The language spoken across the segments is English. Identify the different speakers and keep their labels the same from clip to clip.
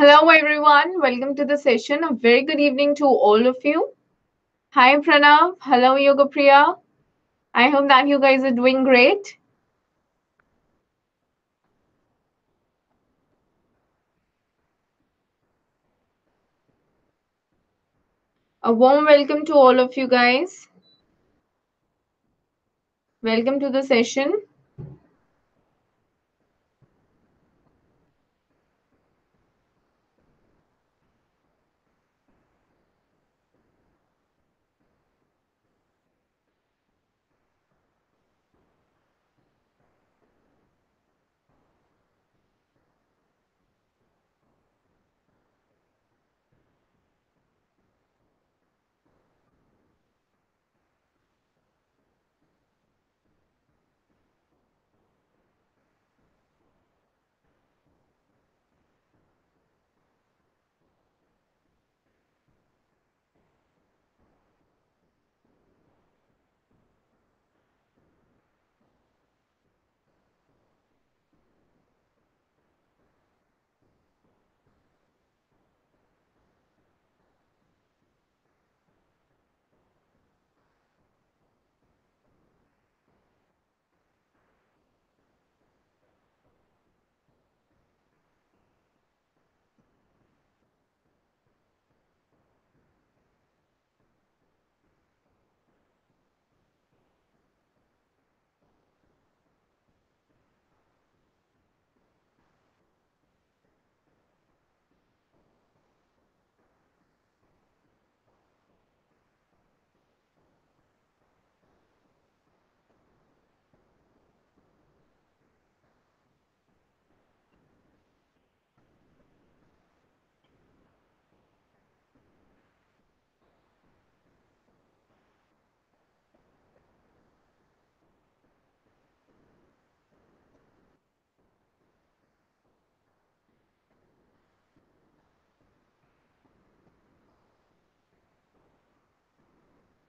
Speaker 1: Hello everyone, welcome to the session. A very good evening to all of you. Hi Pranav, hello Yoga Priya. I hope that you guys are doing great. A warm welcome to all of you guys. Welcome to the session.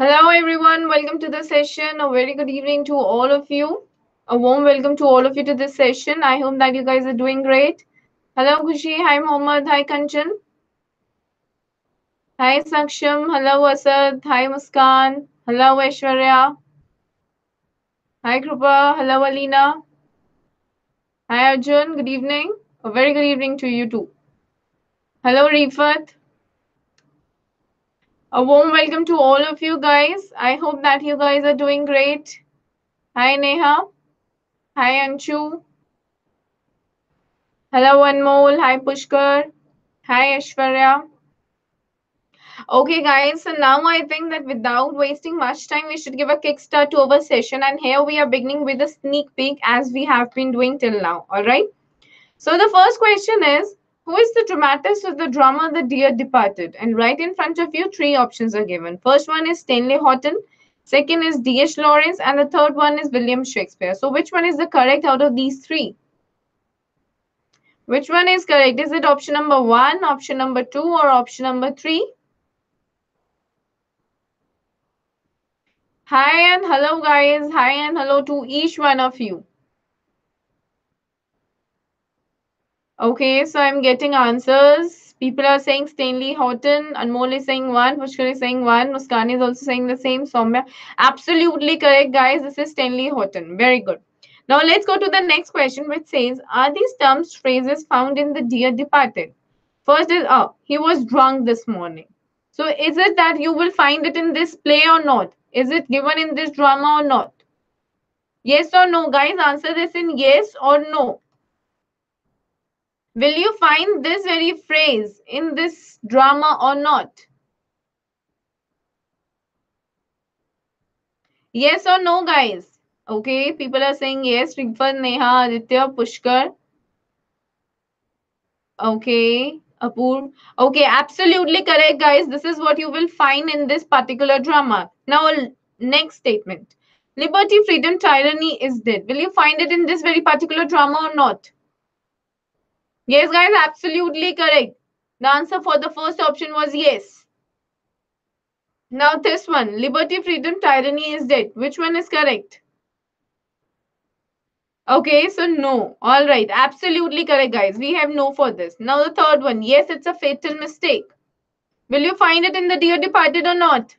Speaker 1: Hello everyone, welcome to the session. A very good evening to all of you. A warm welcome to all of you to this session. I hope that you guys are doing great. Hello Khushi, hi Mohammed, hi Kanchan. Hi Saksham, hello Asad, hi Muskan, hello Aishwarya, hi Krupa, hello Alina. Hi Arjun, good evening. A very good evening to you too. Hello Rifat. A warm welcome to all of you guys. I hope that you guys are doing great. Hi Neha. Hi Anshu. Hello Anmol. Hi Pushkar. Hi Ashwarya. Okay guys, so now I think that without wasting much time, we should give a kickstart to our session. And here we are beginning with a sneak peek as we have been doing till now. Alright. So the first question is, who is the dramatist of the drama The Dear Departed? And right in front of you, three options are given. First one is Stanley Houghton, second is D.H. Lawrence, and the third one is William Shakespeare. So which one is the correct out of these three? Which one is correct? Is it option number one, option number two, or option number three? Hi and hello guys. Hi and hello to each one of you. Okay, so I'm getting answers. People are saying Stanley Houghton, Anmol is saying one, Pushkar is saying one, Muskan is also saying the same, Soumya. Absolutely correct, guys. This is Stanley Houghton. Very good. Now let's go to the next question, which says, are these terms, phrases found in the Dear Departed? First is, he was drunk this morning. So is it that you will find it in this play or not? Is it given in this drama or not? Yes or no, guys? Answer this in yes or no. Will you find this very phrase in this drama or not? Yes or no, guys? Okay, people are saying yes. Rigfat, Neha, Aditya, Pushkar. Okay, Apoorv. Okay, absolutely correct, guys. This is what you will find in this particular drama. Now, next statement. Liberty, freedom, tyranny is dead. Will you find it in this very particular drama or not? Yes, guys, absolutely correct. The answer for the first option was yes. Now this one, liberty, freedom, tyranny is dead. Which one is correct? Okay, so no. All right, absolutely correct, guys. We have no for this. Now the third one. Yes, it's a fatal mistake. Will you find it in the Dear Departed or not?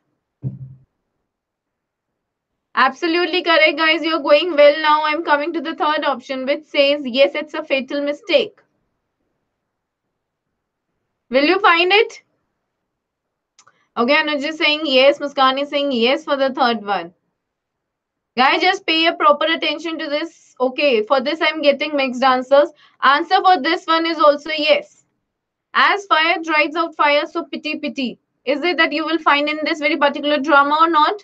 Speaker 1: Absolutely correct, guys. You're going well now. I'm coming to the third option, which says yes, it's a fatal mistake. Will you find it? Okay, Anuj is saying yes. Muskan is saying yes for the third one. Guys, just pay a proper attention to this. Okay, for this I'm getting mixed answers. Answer for this one is also yes. As fire drives out fire, so pity, pity. Is it that you will find in this very particular drama or not?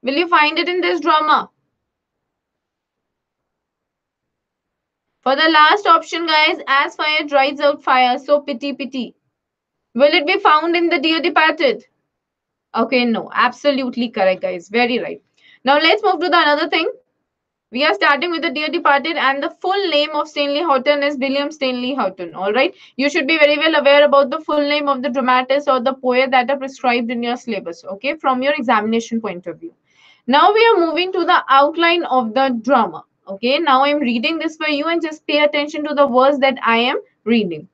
Speaker 1: Will you find it in this drama? For the last option, guys, as fire drives out fire, so pity, pity. Will it be found in the Dear Departed? Okay, no, absolutely correct, guys. Very right. Now let's move to the another thing. We are starting with the Dear Departed, and the full name of Stanley Houghton is William Stanley Houghton. All right, you should be very well aware about the full name of the dramatist or the poet that are prescribed in your syllabus. Okay, from your examination point of view. Now we are moving to the outline of the drama. Okay, now I'm reading this for you, and just pay attention to the words that I am reading.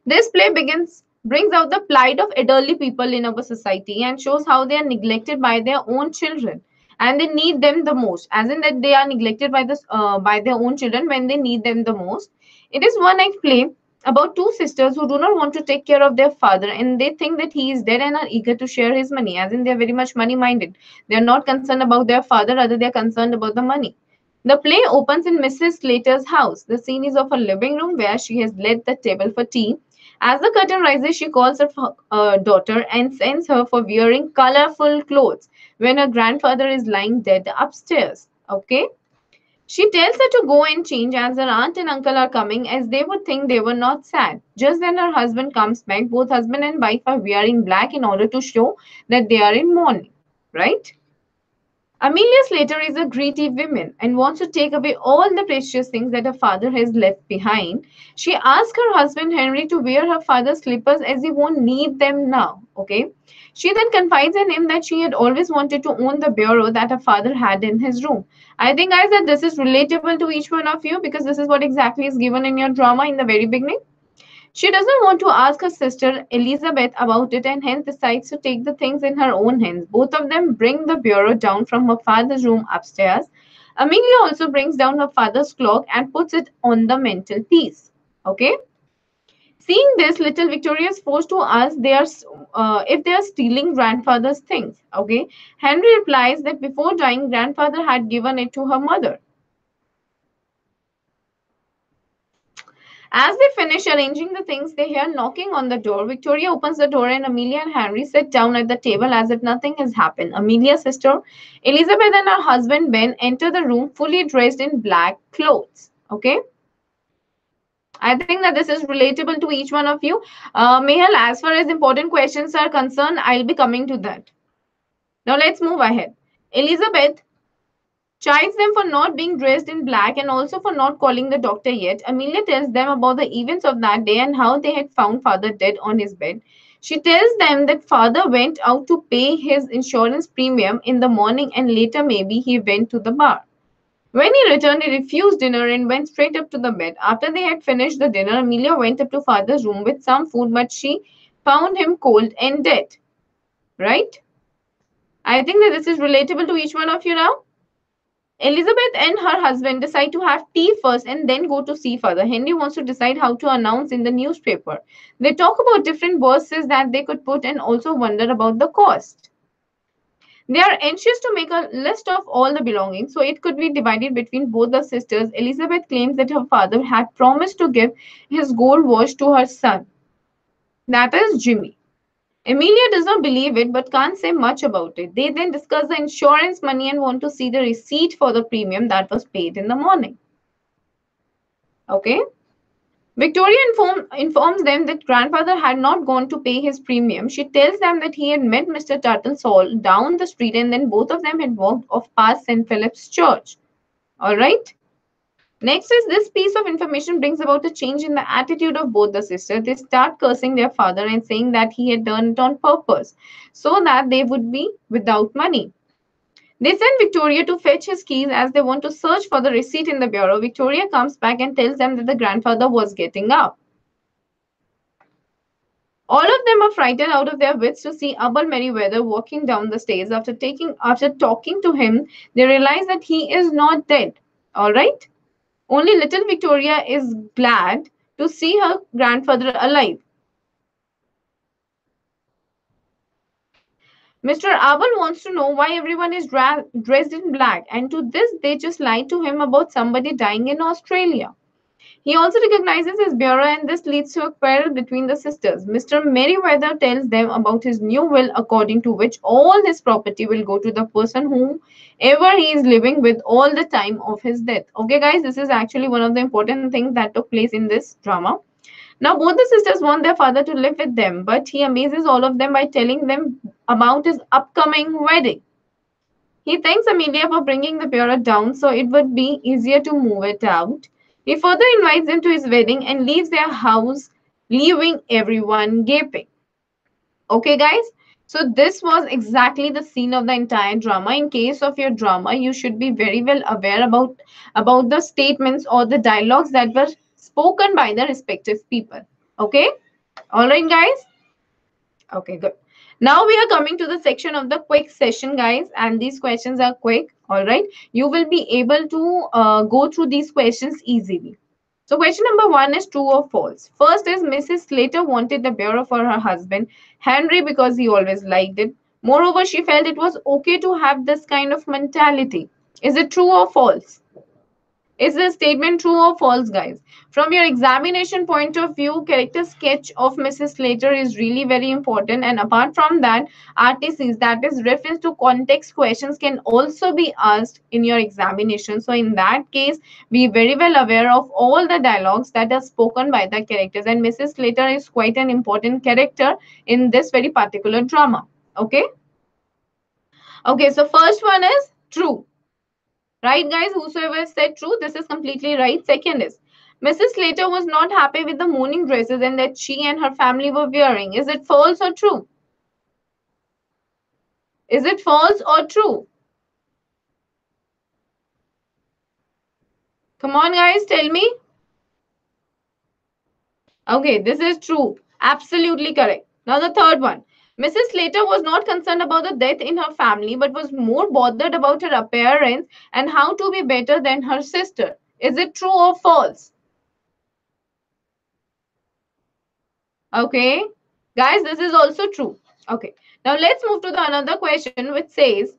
Speaker 1: This play brings out the plight of elderly people in our society and shows how they are neglected by their own children and they need them the most, as in that they are neglected by their own children when they need them the most. It is one act play about two sisters who do not want to take care of their father and they think that he is dead and are eager to share his money, as in they are very much money minded. They are not concerned about their father, rather they are concerned about the money. The play opens in Mrs. Slater's house. The scene is of a living room where she has laid the table for tea. As the curtain rises, she calls her daughter and sends her for wearing colorful clothes when her grandfather is lying dead upstairs. Okay? She tells her to go and change as her aunt and uncle are coming, as they would think they were not sad. Just then her husband comes back. Both husband and wife are wearing black in order to show that they are in mourning. Right? Amelia Slater is a greedy woman and wants to take away all the precious things that her father has left behind. She asks her husband Henry to wear her father's slippers as he won't need them now. Okay. She then confides in him that she had always wanted to own the bureau that her father had in his room. I think, guys, that this is relatable to each one of you because this is what exactly is given in your drama in the very beginning. She doesn't want to ask her sister Elizabeth about it and hence decides to take the things in her own hands. Both of them bring the bureau down from her father's room upstairs. Amelia also brings down her father's clock and puts it on the mantelpiece. Okay. Seeing this, little Victoria is forced to ask if they are stealing grandfather's things. Okay. Henry replies that before dying, grandfather had given it to her mother. As they finish arranging the things, they hear knocking on the door. Victoria opens the door and Amelia and Henry sit down at the table as if nothing has happened. Amelia's sister, Elizabeth, and her husband Ben enter the room fully dressed in black clothes. Okay. I think that this is relatable to each one of you. Mehal, as far as important questions are concerned, I'll be coming to that. Now let's move ahead. Elizabeth chides them for not being dressed in black and also for not calling the doctor yet. Amelia tells them about the events of that day and how they had found father dead on his bed. She tells them that father went out to pay his insurance premium in the morning and later maybe he went to the bar. When he returned, he refused dinner and went straight up to the bed. After they had finished the dinner, Amelia went up to father's room with some food, but she found him cold and dead. Right? I think that this is relatable to each one of you now. Elizabeth and her husband decide to have tea first and then go to see father. Henry wants to decide how to announce in the newspaper. They talk about different verses that they could put and also wonder about the cost. They are anxious to make a list of all the belongings so it could be divided between both the sisters. Elizabeth claims that her father had promised to give his gold watch to her son. That is Jimmy. Emilia does not believe it but can't say much about it. They then discuss the insurance money and want to see the receipt for the premium that was paid in the morning. Okay. Victoria informs them that grandfather had not gone to pay his premium. She tells them that he had met Mr. Turtlesall down the street and then both of them had walked off past St. Philip's Church. Alright. Next is this piece of information brings about a change in the attitude of both the sisters. They start cursing their father and saying that he had done it on purpose so that they would be without money. They send Victoria to fetch his keys as they want to search for the receipt in the bureau. Victoria comes back and tells them that the grandfather was getting up. All of them are frightened out of their wits to see Abel Merriweather walking down the stairs. After talking to him, they realize that he is not dead. All right? Only little Victoria is glad to see her grandfather alive. Mr. Abel wants to know why everyone is dressed in black, and to this they just lied to him about somebody dying in Australia. He also recognizes his bureau, and this leads to a quarrel between the sisters. Mr. Merriweather tells them about his new will, according to which all his property will go to the person whomever he is living with all the time of his death. Okay, guys, this is actually one of the important things that took place in this drama. Now, both the sisters want their father to live with them, but he amazes all of them by telling them about his upcoming wedding. He thanks Amelia for bringing the bureau down so it would be easier to move it out. He further invites them to his wedding and leaves their house, leaving everyone gaping. Okay, guys? So, this was exactly the scene of the entire drama. In case of your drama, you should be very well aware about the statements or the dialogues that were spoken by the respective people. Okay? All right, guys? Okay, good. Now we are coming to the section of the quick session, guys, and these questions are quick. All right, you will be able to go through these questions easily. So, question number one is true or false. First is Mrs. Slater wanted the bureau for her husband Henry because he always liked it. Moreover, she felt it was okay to have this kind of mentality. Is it true or false? Is the statement true or false, guys? From your examination point of view, character sketch of Mrs. Slater is really very important. And apart from that, RTCs, that is reference to context questions, can also be asked in your examination. So in that case, be very well aware of all the dialogues that are spoken by the characters. And Mrs. Slater is quite an important character in this very particular drama. Okay. Okay. So first one is true. Right, guys? Whosoever said true, this is completely right. Second is, Mrs. Slater was not happy with the mourning dresses and that she and her family were wearing. Is it false or true? Is it false or true? Come on, guys, tell me. Okay, this is true. Absolutely correct. Now, the third one. Mrs. Slater was not concerned about the death in her family, but was more bothered about her appearance and how to be better than her sister. Is it true or false? Okay. Guys, this is also true. Okay. Now let's move to the another question which says,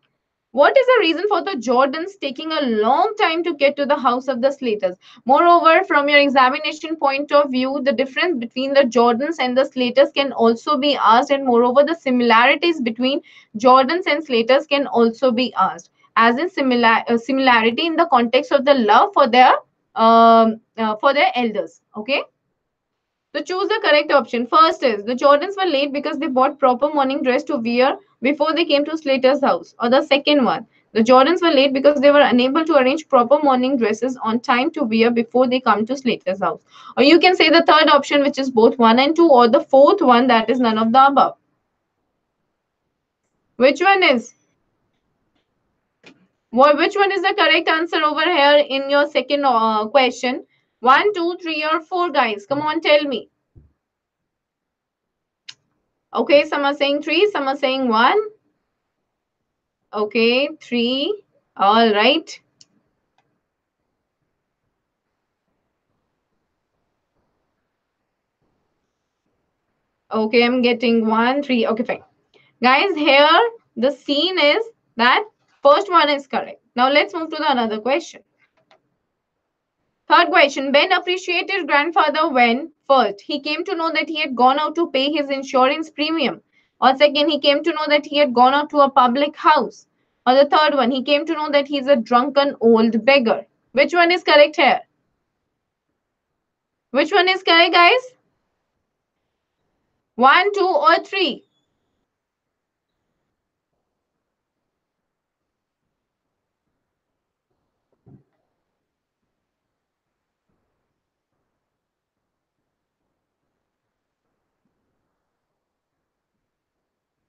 Speaker 1: what is the reason for the Jordans taking a long time to get to the house of the Slaters? Moreover, from your examination point of view, the difference between the Jordans and the Slaters can also be asked, and moreover, the similarities between Jordans and Slaters can also be asked, as in similarity in the context of the love for their elders. Okay. So choose the correct option. First is the Jordans were late because they bought proper morning dress to wear before they came to Slater's house. Or the second one, the Jordans were late because they were unable to arrange proper morning dresses on time to wear before they come to Slater's house. Or you can say the third option, which is both one and two, or the fourth one, that is none of the above. Which one is? Which one is the correct answer over here in your second question? One, two, three, or four, guys? Come on, tell me. Okay, some are saying three, some are saying one. Okay, three. All right. Okay, I'm getting one, three. Okay, fine. Guys, here the scene is that first one is correct. Now let's move to the another question. Third question. Ben appreciated grandfather when first he came to know that he had gone out to pay his insurance premium. Or second, he came to know that he had gone out to a public house. Or the third one, he came to know that he's a drunken old beggar. Which one is correct here? Which one is correct, guys? One, two, or three?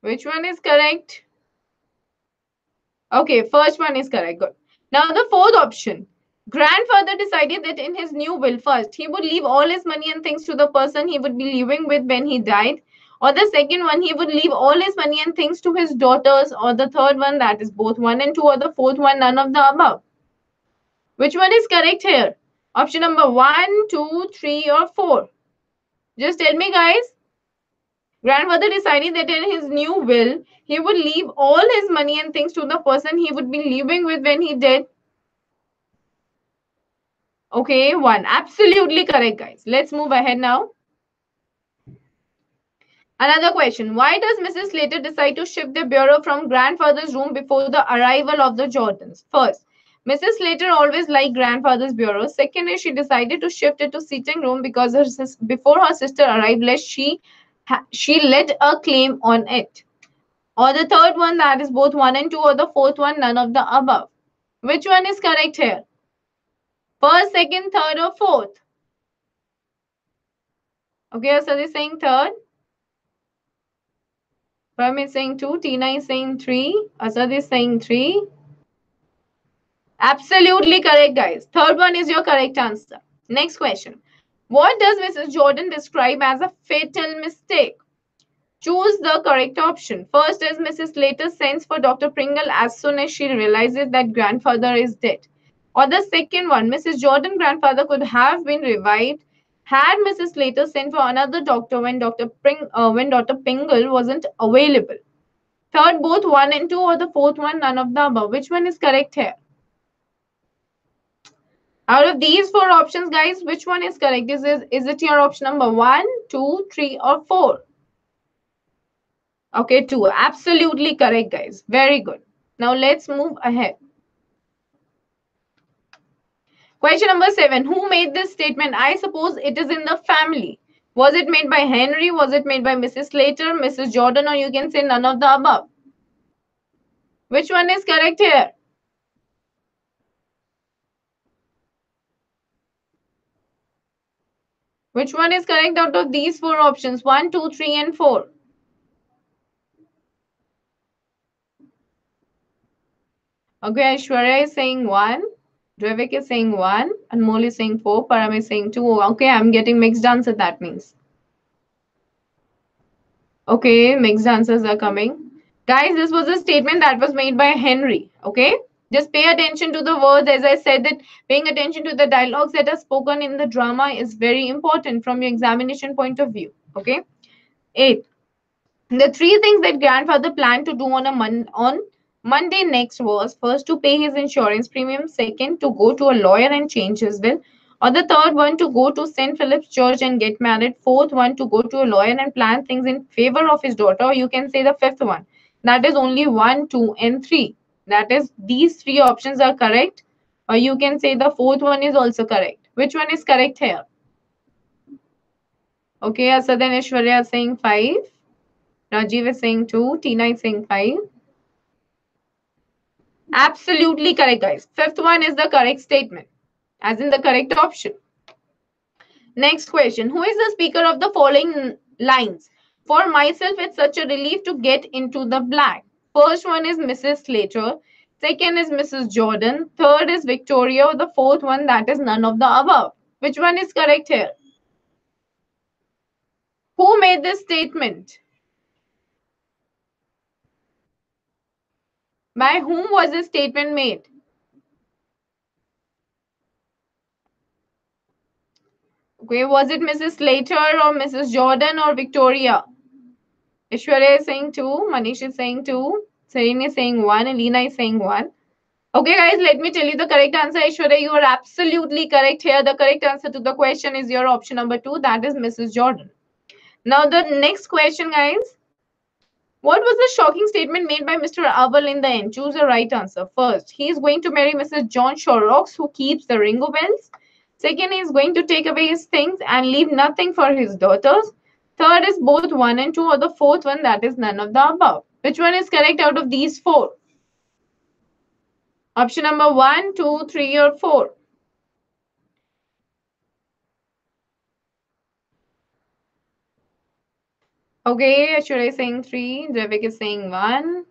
Speaker 1: Which one is correct? Okay, first one is correct. Good. Now the fourth option. Grandfather decided that in his new will, first, he would leave all his money and things to the person he would be living with when he died. Or the second one, he would leave all his money and things to his daughters. Or the third one, that is both one and two. Or the fourth one, none of the above. Which one is correct here? Option number one, two, three, or four. Just tell me, guys. Grandfather decided that in his new will, he would leave all his money and things to the person he would be living with when he died. Okay, one. Absolutely correct, guys. Let's move ahead now. Another question. Why does Mrs. Slater decide to shift the bureau from grandfather's room before the arrival of the Jordans? First, Mrs. Slater always liked grandfather's bureau. Second is she decided to shift it to sitting room because before her sister arrived, lest she laid a claim on it. Or the third one, that is both one and two, or the fourth one, none of the above. Which one is correct here? First, second, third, or fourth? Okay, Asad is saying third. Param is saying two. Tina is saying three. Asad is saying three. Absolutely correct, guys. Third one is your correct answer. Next question. What does Mrs. Jordan describe as a fatal mistake? Choose the correct option. First is Mrs. Slater sends for Dr. Pringle as soon as she realizes that grandfather is dead. Or the second one, Mrs. Jordan grandfather could have been revived had Mrs. Slater sent for another doctor when when Dr. Pringle wasn't available. Third, both one and two, or the fourth one, none of the above. Which one is correct here? Out of these four options, guys, which one is correct? Is it your option number one, two, three, or four? Okay, two. Absolutely correct, guys. Very good. Now let's move ahead. Question number seven. Who made this statement? I suppose it is in the family. Was it made by Henry? Was it made by Mrs. Slater, Mrs. Jordan, or you can say none of the above? Which one is correct here? Which one is correct out of these four options? One, two, three, and four. Okay, Aishwarya is saying one. Drevik is saying one. Anmol is saying four. Param is saying two. Okay, I'm getting mixed answer, that means. Okay, mixed answers are coming. Guys, this was a statement that was made by Henry. Okay, just pay attention to the words. As I said, that paying attention to the dialogues that are spoken in the drama is very important from your examination point of view. Okay, 8. The three things that grandfather planned to do on Monday next was first to pay his insurance premium, second to go to a lawyer and change his will, or the third one to go to St. Philip's Church and get married, fourth one to go to a lawyer and plan things in favor of his daughter, or you can say the fifth one. That is only one, two, and three. That is, these three options are correct, or you can say the fourth one is also correct. Which one is correct here? Okay, Asad and Ishwarya are saying 5. Rajiv is saying 2. Tina is saying 5. Absolutely correct, guys. Fifth one is the correct statement, as in the correct option. Next question. Who is the speaker of the following lines? For myself, it's such a relief to get into the black. First one is Mrs. Slater. Second is Mrs. Jordan. Third is Victoria. The fourth one, that is none of the above. Which one is correct here? Who made this statement? By whom was this statement made? Okay, was it Mrs. Slater or Mrs. Jordan or Victoria? Ishwarya is saying 2, Manish is saying 2, Serene is saying 1, and Leena is saying 1. Okay, guys, let me tell you the correct answer. Ishwarya, you are absolutely correct here. The correct answer to the question is your option number 2, that is Mrs. Jordan. Now, the next question, guys. What was the shocking statement made by Mr. Aval in the end? Choose the right answer. First, he is going to marry Mrs. John Shorrocks, who keeps the Ringo bells. Second, he is going to take away his things and leave nothing for his daughters. Third is both 1 and 2, or the fourth one, that is none of the above. Which one is correct out of these four? Option number 1, 2, 3, or 4. Okay, Ashura is saying 3, Javik is saying 1.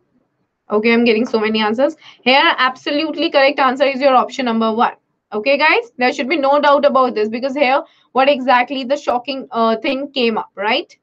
Speaker 1: Okay, I'm getting so many answers. Here, absolutely correct answer is your option number one. Okay, guys, there should be no doubt about this because here, what exactly the shocking thing came up, right?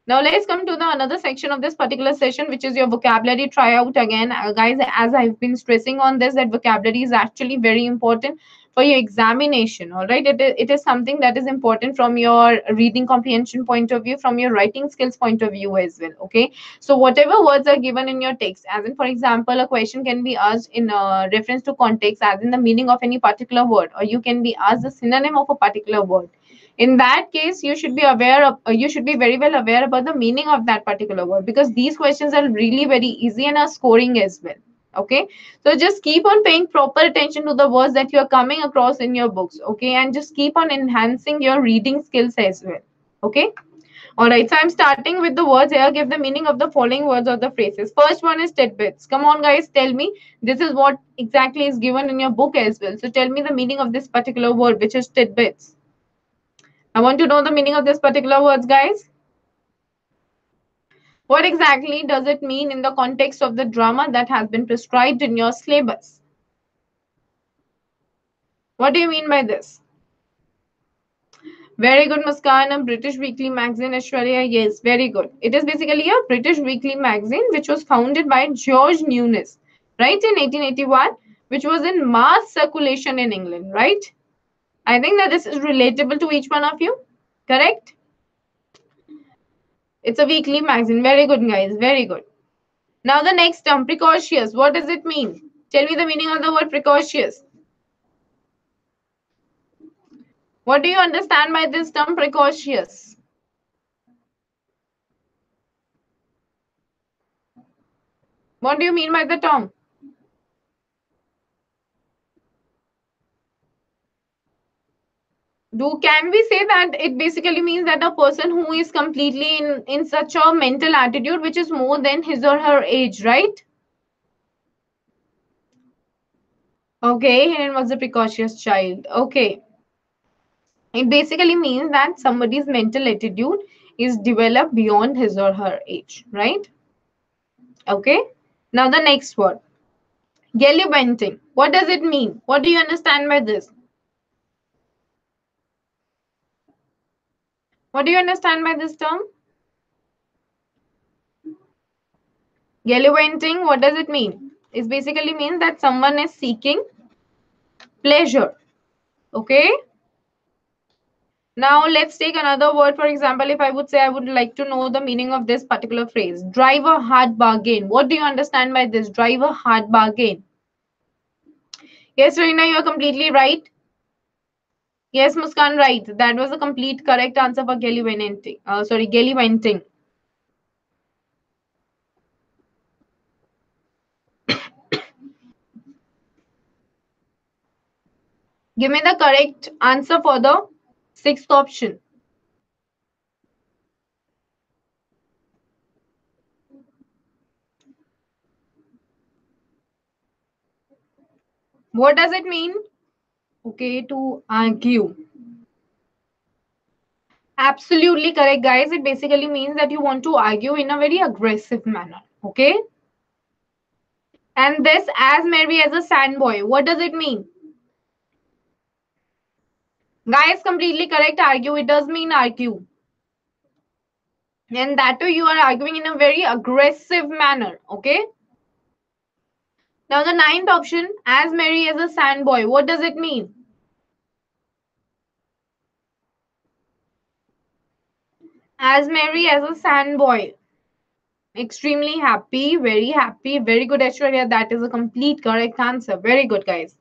Speaker 1: Now let's come to the another section of this particular session, which is your vocabulary tryout again. Guys, as I've been stressing on this, that vocabulary is actually very important for your examination. All right, it is something that is important from your reading comprehension point of view, from your writing skills point of view as well. Okay, so whatever words are given in your text, as in for example, a question can be asked in reference to context, as in the meaning of any particular word, or you can be asked the synonym of a particular word. In that case, you should be aware of, you should be very well aware about the meaning of that particular word, because these questions are really very easy and are scoring as well. Okay, so just keep on paying proper attention to the words that you are coming across in your books. Okay, and just keep on enhancing your reading skills as well. Okay, all right, so I'm starting with the words here. Give the meaning of the following words or the phrases. First one is tidbits. Come on guys, tell me, this is what exactly is given in your book as well. So tell me the meaning of this particular word, which is tidbits. I want to know the meaning of this particular words, guys. What exactly does it mean in the context of the drama that has been prescribed in your syllabus? What do you mean by this? Very good, Muskan. A British weekly magazine, Ashwarya. Yes, very good. It is basically a British weekly magazine which was founded by George Newnes, right, in 1881, which was in mass circulation in England, right? I think that this is relatable to each one of you, correct? It's a weekly magazine. Very good, guys. Very good. Now the next term, precocious. What does it mean? Tell me the meaning of the word precocious. What do you understand by this term precocious? What do you mean by the term? Can we say that it basically means that a person who is completely in such a mental attitude which is more than his or her age, right? Okay, and was a precocious child. Okay. It basically means that somebody's mental attitude is developed beyond his or her age, right? Okay. Now the next word. Gallivanting. What does it mean? What do you understand by this? What do you understand by this term? Gallivanting, what does it mean? It basically means that someone is seeking pleasure. Okay. Now let's take another word. For example, if I would say I would like to know the meaning of this particular phrase. Drive a hard bargain. What do you understand by this? Drive a hard bargain. Yes, Reena, you are completely right. Yes, Muskan, right. That was a complete correct answer for gallivanting. Gallivanting. Give me the correct answer for the sixth option. What does it mean? Okay, to argue. Absolutely correct, guys. It basically means that you want to argue in a very aggressive manner. Okay. And this as merry as a sandboy. What does it mean? Guys, completely correct. Argue. It does mean argue. And that too, you are arguing in a very aggressive manner. Okay. Now the ninth option, as merry as a sandboy. What does it mean? As merry as a sandboy. Extremely happy, very happy, very good, Aishwarya. That is a complete correct answer. Very good, guys.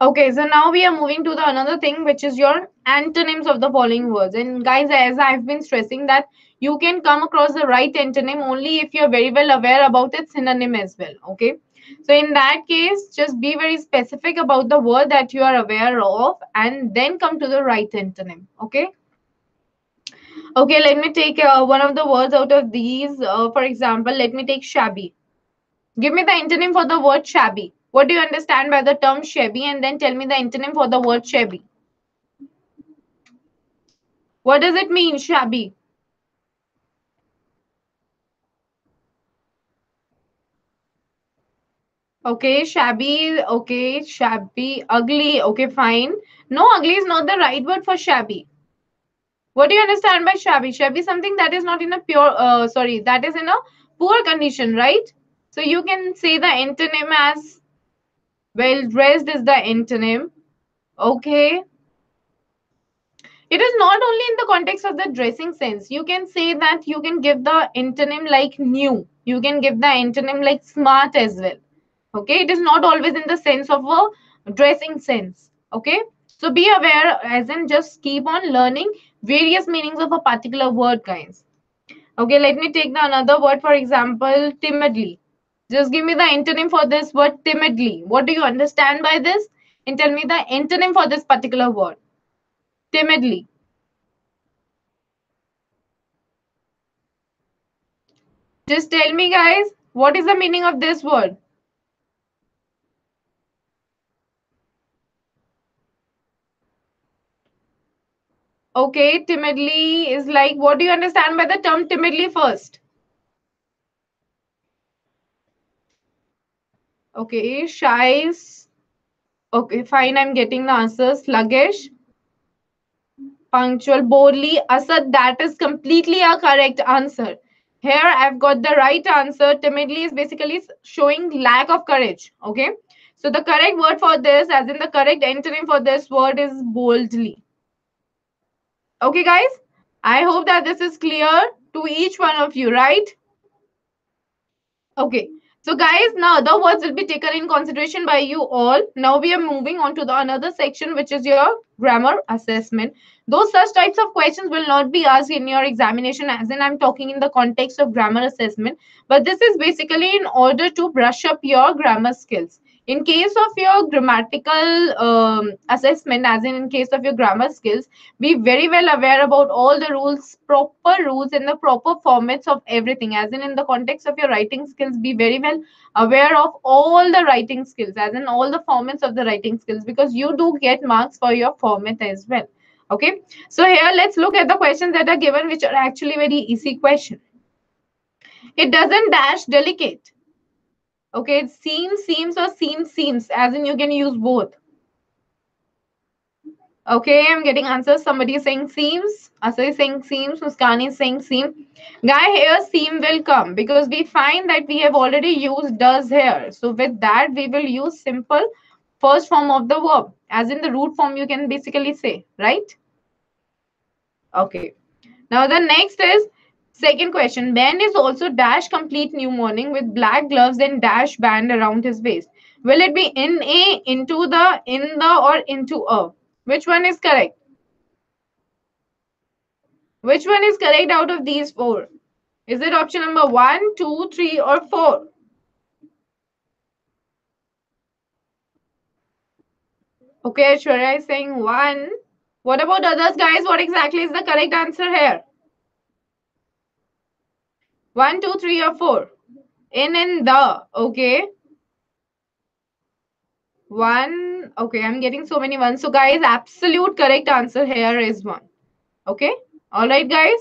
Speaker 1: Okay, so now we are moving to the another thing, which is your antonyms of the following words. And guys, as I've been stressing that you can come across the right antonym only if you're very well aware about its synonym as well. Okay. So in that case, just be very specific about the word that you are aware of and then come to the right antonym. Okay. Okay, let me take one of the words out of these. For example, let me take shabby. Give me the antonym for the word shabby. What do you understand by the term shabby? And then tell me the antonym for the word shabby. What does it mean, shabby? Okay, shabby. Okay, shabby. Ugly. Okay, fine. No, ugly is not the right word for shabby. What do you understand by shabby? Shabby is something that is not in a sorry, that is in a poor condition, right? So you can say the antonym as well dressed is the antonym. Okay. It is not only in the context of the dressing sense. You can say that you can give the antonym like new. You can give the antonym like smart as well. Okay. It is not always in the sense of a dressing sense. Okay. So be aware, as in just keep on learning various meanings of a particular word, guys. Okay, let me take the another word, for example, timidly. Just give me the antonym for this word timidly. What do you understand by this? And tell me the antonym for this particular word. Timidly. Just tell me, guys, what is the meaning of this word? Okay, timidly is like, what do you understand by the term timidly first? Okay, shy. Okay, fine, I'm getting the answer. Sluggish, punctual, boldly. Asad, that is completely a correct answer. Here I've got the right answer. Timidly is basically showing lack of courage. Okay. So the correct word for this, as in the correct antonym for this word, is boldly. Okay, guys. I hope that this is clear to each one of you, right? Okay. So guys, now the words will be taken in consideration by you all. Now we are moving on to the another section, which is your grammar assessment. Those such types of questions will not be asked in your examination, as in I'm talking in the context of grammar assessment. But this is basically in order to brush up your grammar skills. In case of your grammatical assessment, as in case of your grammar skills, be very well aware about all the rules, proper rules, and the proper formats of everything. As in the context of your writing skills, be very well aware of all the writing skills, as in all the formats of the writing skills, because you do get marks for your format as well. Okay, so here let's look at the questions that are given, which are actually very easy question. It doesn't dash delicate. Okay, it seems or seems, as in you can use both. Okay, I'm getting answers. Somebody is saying seems. Asa is saying seems. Muskani is saying seem. Guy, here seem will come because we find that we have already used does here. So with that, we will use simple first form of the verb. As in the root form, you can basically say, right? Okay. Now the next is second question. Ben is also dash complete new morning with black gloves and dash band around his waist. Will it be in a, into the, in the, or into a? Which one is correct? Which one is correct out of these four? Is it option number 1, 2, 3, or 4? Okay, Shreya is saying 1. What about others, guys? What exactly is the correct answer here? 1, 2, 3, or 4? In and the. Okay. 1. Okay, I'm getting so many ones. So, guys, absolute correct answer here is 1. Okay. All right, guys.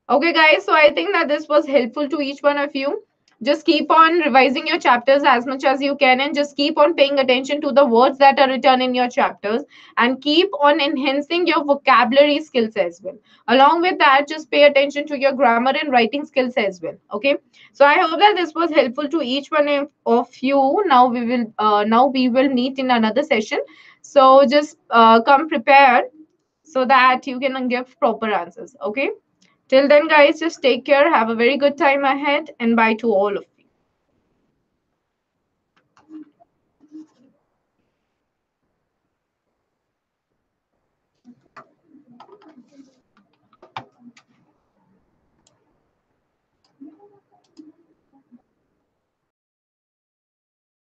Speaker 1: Okay, guys, so I think that this was helpful to each one of you. Just keep on revising your chapters as much as you can and just keep on paying attention to the words that are written in your chapters and keep on enhancing your vocabulary skills as well. Along with that, just pay attention to your grammar and writing skills as well. Okay. So I hope that this was helpful to each one of you. Now we will meet in another session. So just come prepared so that you can give proper answers. Okay. Till then, guys, just take care. Have a very good time ahead, and bye to all of you.